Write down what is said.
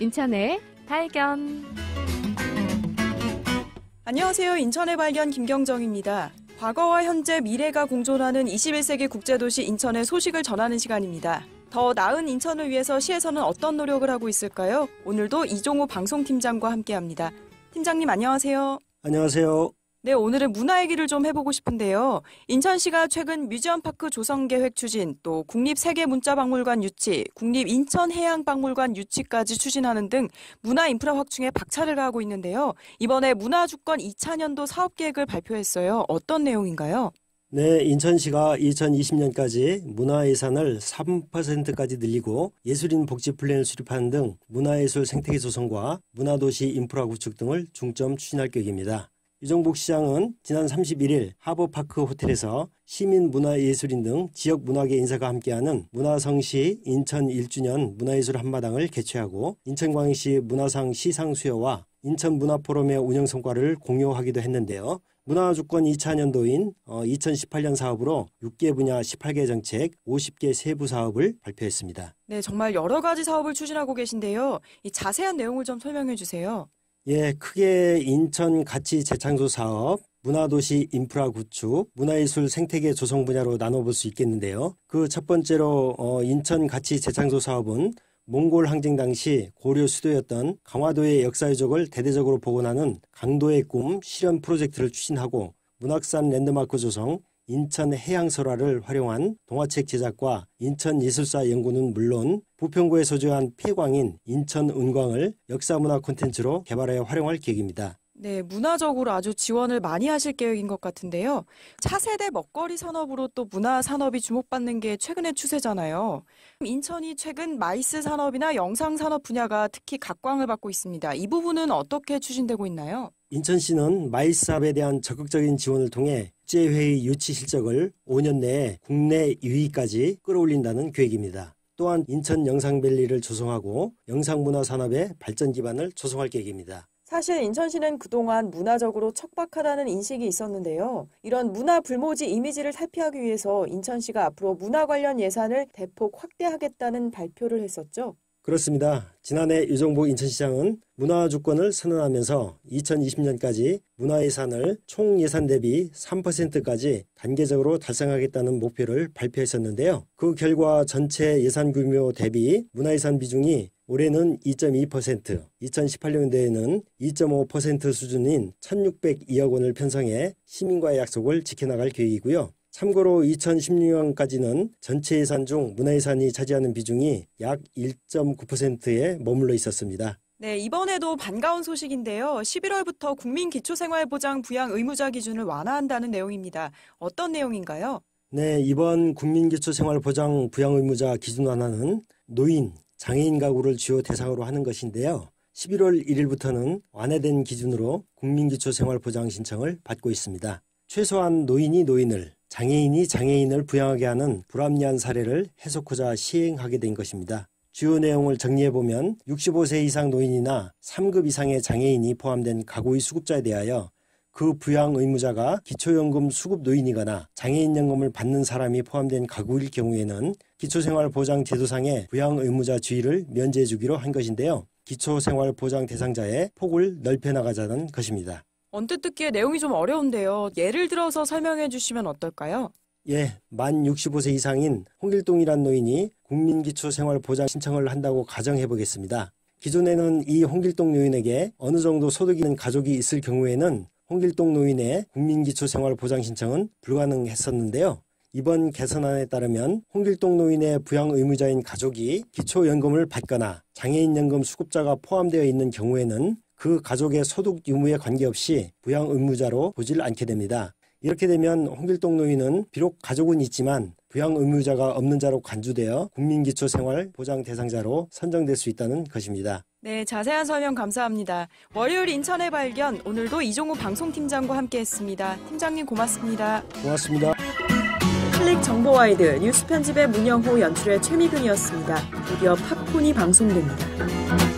인천의 발견. 안녕하세요. 인천의 발견 김경정입니다. 과거와 현재, 미래가 공존하는 21세기 국제도시 인천의 소식을 전하는 시간입니다. 더 나은 인천을 위해서 시에서는 어떤 노력을 하고 있을까요? 오늘도 이종우 방송팀장과 함께합니다. 팀장님 안녕하세요. 안녕하세요. 네, 오늘은 문화 얘기를 좀 해보고 싶은데요. 인천시가 최근 뮤지엄파크 조성계획 추진, 또 국립세계문자박물관 유치, 국립인천해양박물관 유치까지 추진하는 등 문화 인프라 확충에 박차를 가하고 있는데요. 이번에 문화주권 2차년도 사업계획을 발표했어요. 어떤 내용인가요? 네, 인천시가 2020년까지 문화예산을 3%까지 늘리고 예술인 복지 플랜을 수립하는 등 문화예술 생태계 조성과 문화도시 인프라 구축 등을 중점 추진할 계획입니다. 유정복 시장은 지난 31일 하버파크 호텔에서 시민문화예술인 등 지역문화계 인사가 함께하는 문화성시 인천 1주년 문화예술 한마당을 개최하고 인천광역시 문화상 시상 수여와 인천문화포럼의 운영 성과를 공유하기도 했는데요. 문화주권 2차년도인 2018년 사업으로 6개 분야 18개 정책, 50개 세부 사업을 발표했습니다. 네, 정말 여러 가지 사업을 추진하고 계신데요. 이 자세한 내용을 좀 설명해 주세요. 예, 크게 인천 가치 재창조 사업, 문화도시 인프라 구축, 문화예술 생태계 조성 분야로 나눠볼 수 있겠는데요. 그 첫 번째로 인천 가치 재창조 사업은 몽골 항쟁 당시 고려 수도였던 강화도의 역사 유적을 대대적으로 복원하는 강도의 꿈 실현 프로젝트를 추진하고 문학산 랜드마크 조성, 인천 해양설화를 활용한 동화책 제작과 인천예술사 연구는 물론 부평구에 소재한 폐광인 인천은광을 역사문화 콘텐츠로 개발해 활용할 계획입니다. 네, 문화적으로 아주 지원을 많이 하실 계획인 것 같은데요. 차세대 먹거리 산업으로 또 문화 산업이 주목받는 게 최근의 추세잖아요. 인천이 최근 마이스 산업이나 영상 산업 분야가 특히 각광을 받고 있습니다. 이 부분은 어떻게 추진되고 있나요? 인천시는 마이스 사업에 대한 적극적인 지원을 통해 국제회의 유치 실적을 5년 내에 국내 2위까지 끌어올린다는 계획입니다. 또한 인천 영상밸리를 조성하고 영상문화 산업의 발전 기반을 조성할 계획입니다. 사실 인천시는 그동안 문화적으로 척박하다는 인식이 있었는데요. 이런 문화 불모지 이미지를 탈피하기 위해서 인천시가 앞으로 문화 관련 예산을 대폭 확대하겠다는 발표를 했었죠. 그렇습니다. 지난해 유정복 인천시장은 문화주권을 선언하면서 2020년까지 문화예산을 총 예산 대비 3%까지 단계적으로 달성하겠다는 목표를 발표했었는데요. 그 결과 전체 예산 규모 대비 문화예산 비중이 올해는 2.2%, 2018년도에는 2.5% 수준인 1,602억 원을 편성해 시민과의 약속을 지켜나갈 계획이고요. 참고로 2016년까지는 전체 예산 중 문화예산이 차지하는 비중이 약 1.9%에 머물러 있었습니다. 네, 이번에도 반가운 소식인데요. 11월부터 국민기초생활보장 부양 의무자 기준을 완화한다는 내용입니다. 어떤 내용인가요? 네, 이번 국민기초생활보장 부양 의무자 기준 완화는 노인, 장애인 가구를 주요 대상으로 하는 것인데요. 11월 1일부터는 완화된 기준으로 국민기초생활보장 신청을 받고 있습니다. 최소한 노인이 노인을, 장애인이 장애인을 부양하게 하는 불합리한 사례를 해소하고자 시행하게 된 것입니다. 주요 내용을 정리해보면 65세 이상 노인이나 3급 이상의 장애인이 포함된 가구의 수급자에 대하여 그 부양 의무자가 기초연금 수급 노인이거나 장애인연금을 받는 사람이 포함된 가구일 경우에는 기초생활보장제도상의 부양 의무자 주의를 면제해 주기로 한 것인데요. 기초생활보장 대상자의 폭을 넓혀 나가자는 것입니다. 언뜻 듣기에 내용이 좀 어려운데요. 예를 들어서 설명해 주시면 어떨까요? 예, 만 65세 이상인 홍길동이란 노인이 국민기초생활보장 신청을 한다고 가정해 보겠습니다. 기존에는 이 홍길동 노인에게 어느 정도 소득이 있는 가족이 있을 경우에는 홍길동 노인의 국민기초생활보장 신청은 불가능했었는데요. 이번 개선안에 따르면 홍길동 노인의 부양 의무자인 가족이 기초연금을 받거나 장애인연금 수급자가 포함되어 있는 경우에는 그 가족의 소득 유무에 관계없이 부양 의무자로 보질 않게 됩니다. 이렇게 되면 홍길동 노인은 비록 가족은 있지만 부양 의무자가 없는 자로 간주되어 국민기초생활보장 대상자로 선정될 수 있다는 것입니다. 네, 자세한 설명 감사합니다. 월요일 인천의 발견, 오늘도 이종우 방송팀장과 함께했습니다. 팀장님 고맙습니다. 고맙습니다. 클릭 정보와이드 뉴스 편집의 문영호, 연출의 최미근이었습니다. 드디어 팝콘이 방송됩니다.